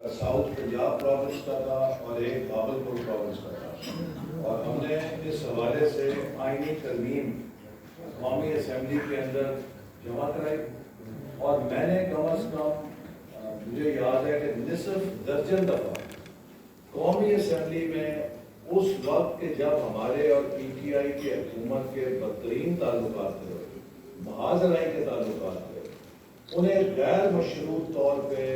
South Punjab province का था और एक बाबलपुर प्रोविंस का था, और हमने इस हवाले से आईनी तरमीम कौमी असम्बली के अंदर जमा कराई। और मैंने कम अज़ कम मुझे याद है कि निसफ दर्जन दफ़ा कौमी असम्बली में उस वक्त के जब हमारे और PTI के हुकूमत के बदतरीन ताल्लुकात थे, महाजराई के ताल्लुकात थे, उन्हें गैर मशरूत तौर पर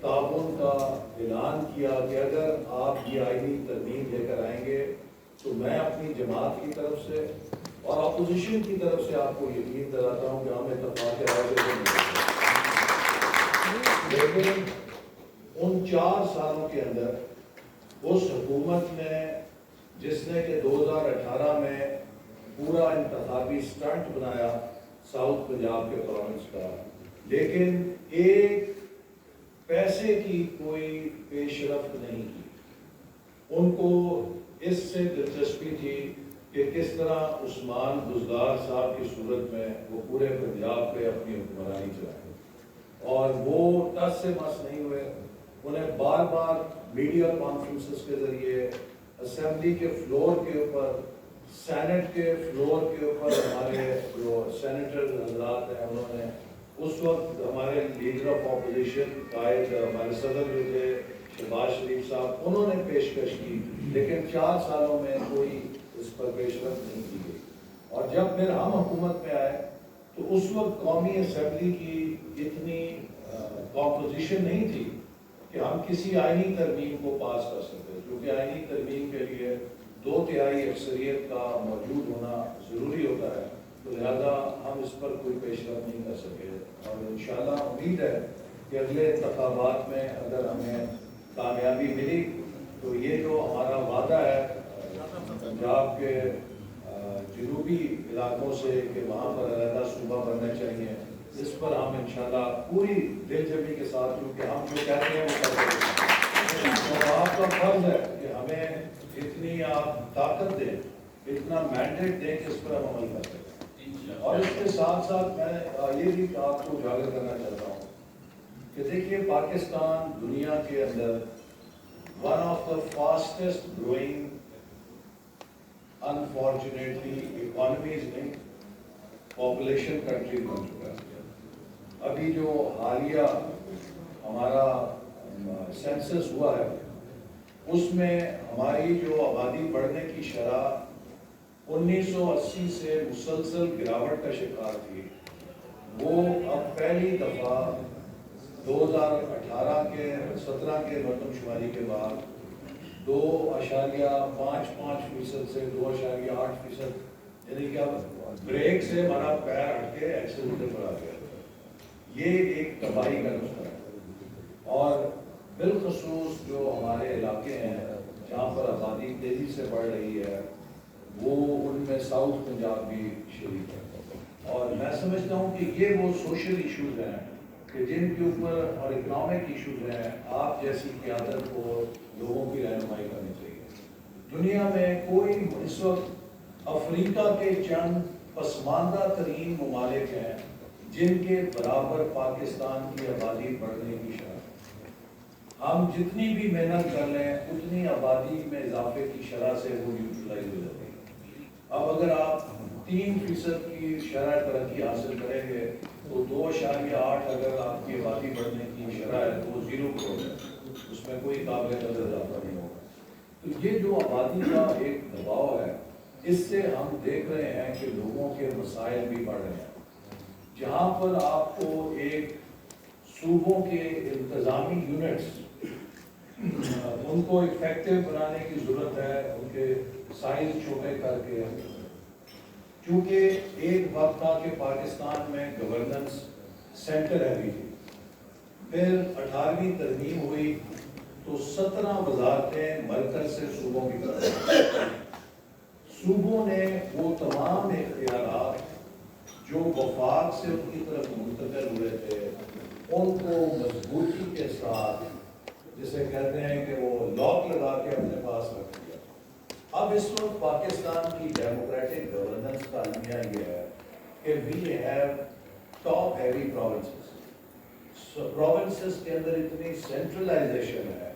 ताउन का ऐलान किया कि अगर आप ये आईनी तरमीम लेकर आएंगे तो मैं अपनी जमात की तरफ से और अपोजिशन की तरफ से आपको यकीन दिलाता हूँ कि हम इत्तेफाक राय से मिलेंगे। लेकिन उन 4 सालों के अंदर उस हुकूमत ने, जिसने कि 2018 में पूरा इंतखाबी स्टंट बनाया साउथ पंजाब के प्रोविंस का, लेकिन एक पैसे की कोई पेशरफ्त नहीं की। उनको इससे दिलचस्पी थी कि किस तरह उस्मान बुज़दार साहब की सूरत में वो पूरे पंजाब पे अपनी हुक्मरानी चलाए, और वो टस से मस नहीं हुए। उन्हें बार बार मीडिया कॉन्फ्रेंसेस के ज़रिए, असेंबली के फ्लोर के ऊपर, सेनेट के फ्लोर के ऊपर हमारे जो सेनेटर हजरात हैं, उन्होंने उस वक्त हमारे लीडर ऑफ अपोजिशन कायद हमारे सदर जो थे शहबाज शरीफ साहब, उन्होंने पेशकश की, लेकिन 4 सालों में कोई इस पर पेशरफ्त नहीं की गई। और जब फिर हम हुकूमत में आए तो उस वक्त कौमी असम्बली की इतनी कॉम्पोजिशन नहीं थी कि हम किसी आईनी तरमीम को पास कर सकते, क्योंकि आईनी तरमीम के लिए 2/3 अक्सरियत का मौजूद होना ज़रूरी होता है, तो लिहाजा हम इस पर कोई पेशरफ नहीं कर सके। और इंशाअल्लाह उम्मीद है कि अगले इंतखाबात में अगर हमें कामयाबी मिली तो ये जो हमारा वादा है पंजाब के जनूबी इलाकों से कि वहाँ पर अलग सूबा बनना चाहिए, इस पर हम इंशाअल्लाह पूरी दिलजमी के साथ, क्योंकि हम जो कहते हैं वो करते हैं, तो आपका फर्ज है कि हमें इतनी आप ताकत दें, इतना मैंडेट दें कि इस पर हम अमल कर सकें। और इसके साथ साथ मैं ये भी आपको उजागर करना चाहता हूँ कि देखिए, पाकिस्तान दुनिया के अंदर one of the fastest growing unfortunately economies में पॉपुलेशन कंट्री बन चुका है। अभी जो हालिया हमारा सेंसस हुआ है उसमें हमारी जो आबादी बढ़ने की शरह 1980 से मुसलसल गिरावट का शिकार थी, वो अब पहली दफ़ा 2018 के 17 के मरदमशुमारी के बाद 2.55% से 2.8%, यानी कि अब ब्रेक से हमारा पैर हट के एक्सीलेटर पर आ गया। ये एक तबाही का नुस्खा है। और बिलखसूस जो हमारे इलाके हैं जहाँ पर आबादी तेज़ी से बढ़ रही है, वो उनमें साउथ पंजाब भी शरीक है। और मैं समझता हूँ कि ये वो सोशल इश्यूज हैं कि जिनके ऊपर और इकनॉमिक इश्यूज हैं, आप जैसी क़यादत को लोगों की रहनुमाई करनी चाहिए। दुनिया में कोई इस वक्त अफ्रीका के चंद पसमानदा तरीन ममालिक हैं जिनके बराबर पाकिस्तान की आबादी बढ़ने की शरह, हम जितनी भी मेहनत कर लें उतनी आबादी में इजाफे की शरह से वो यूटिलाइज हो जाती है। अब अगर आप 3% की शरह तरक्की हासिल करेंगे तो 2.8 अगर आपकी आबादी बढ़ने की शरह है तो 0 करोड़ है, उसमें कोई काबिल कदर इजाफा नहीं होगा। तो ये जो आबादी का एक दबाव है, इससे हम देख रहे हैं कि लोगों के मसाइल भी बढ़ रहे हैं। जहाँ पर आपको एक सूबों के इंतज़ामी यूनिट्स उनको इफेक्टिव बनाने की ज़रूरत है, उनके साइज छोटे करके, क्योंकि एक वक्त था कि पाकिस्तान में गवर्नेंस सेंटर हैवी थी, फिर 18वीं तरमीम हुई तो 17 वजारतें मरकज से सूबों की तरफ। सूबों ने वो तमाम इख्तियारात जो वफाक से उनकी तरफ मुंतकिल हुए थे, उनको मजबूती के साथ, जिसे कहते हैं कि वो लॉक लगा के अपने पास रख दिया। अब इस वक्त पाकिस्तान की डेमोक्रेटिक गवर्नेंस का अलमिया ये है कि we have top heavy provinces. Provinces के अंदर इतनी सेंट्रलाइजेशन है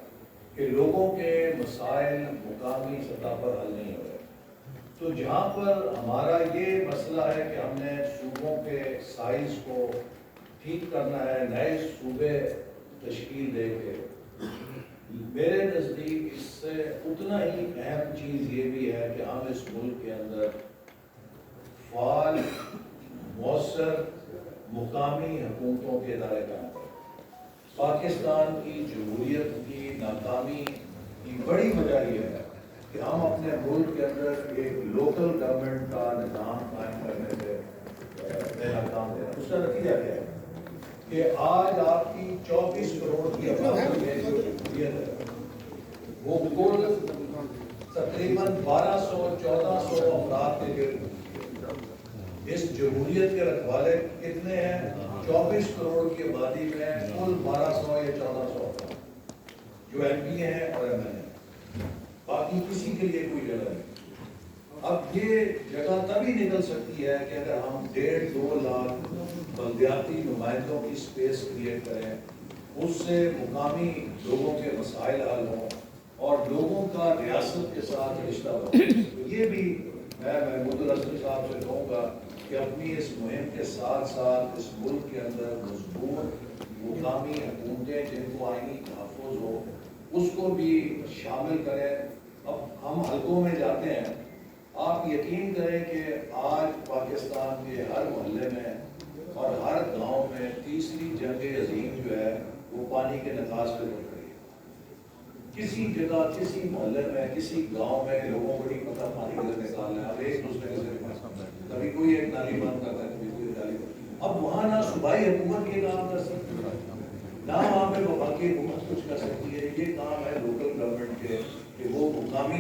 कि लोगों के मसाइल मुकामी सतह पर हल नहीं हो रहे। तो जहाँ पर हमारा ये मसला है कि हमने सूबों के साइज को ठीक करना है, नए सूबे तश्कील दे के, मेरे नज़दीक इससे उतना ही अहम चीज़ ये भी है कि हम इस मुल्क के अंदर फाल मौसर मुकामी हुकूमतों के इदारे कायम करें। पाकिस्तान की जमहूरियत की नाकामी की बड़ी वजह यह है कि हम अपने मुल्क के अंदर एक लोकल गवर्नमेंट का निज़ाम कायम करने से नाकाम है। उसका नतीजा क्या है कि आज आपकी 24 करोड़ की आबादी में जो जमहूरियत है वो कुल तकरीबन 1200-1400 अफराद के गिर्द। इस जमहूरियत के रखवाले कितने हैं? 24 करोड़ की आबादी में कुल 1200 या 1400 अफराद जो MP हैं और MLA हैं, बाकी किसी के लिए कोई जगह नहीं। अब ये जगह तभी निकल सकती है कि अगर हम 1.5-2 लाख बलदियाती नुमाइंदों की स्पेस क्रिएट करें, उससे मुकामी लोगों के मसाइल हल हों और लोगों का रियासत के साथ रिश्ता बने। तो ये भी मैं महमूद हसन साहब से कहूँगा कि अपनी इस मुहिम के साथ साथ इस मुल्क के अंदर मजबूत मुकामी हुकूमतें जिनको आईनी तहफ़्फ़ुज़ हो उसको भी शामिल करें। अब हम हलकों में जाते हैं, आप यकीन करें कि आज पाकिस्तान के हर मोहल्ले में और हर गांव में तीसरी जंग अजीम जो है वो पानी के निकास पे बढ़ रही है। किसी जगह, किसी मोहल्ले में, किसी गांव में लोगों को नहीं पता पानी कैसे निकालना है। अब एक दूसरे के से कभी कोई एक नाली बंद करता है, कभी कोई नाली बंद। अब वहाँ ना सूबाई हुकूमत ये काम कर सकती है, ना वहाँ पे वफाकी हुकूमत कुछ कर सकती है। ये काम है लोकल गवर्नमेंट के कि वो मुकामी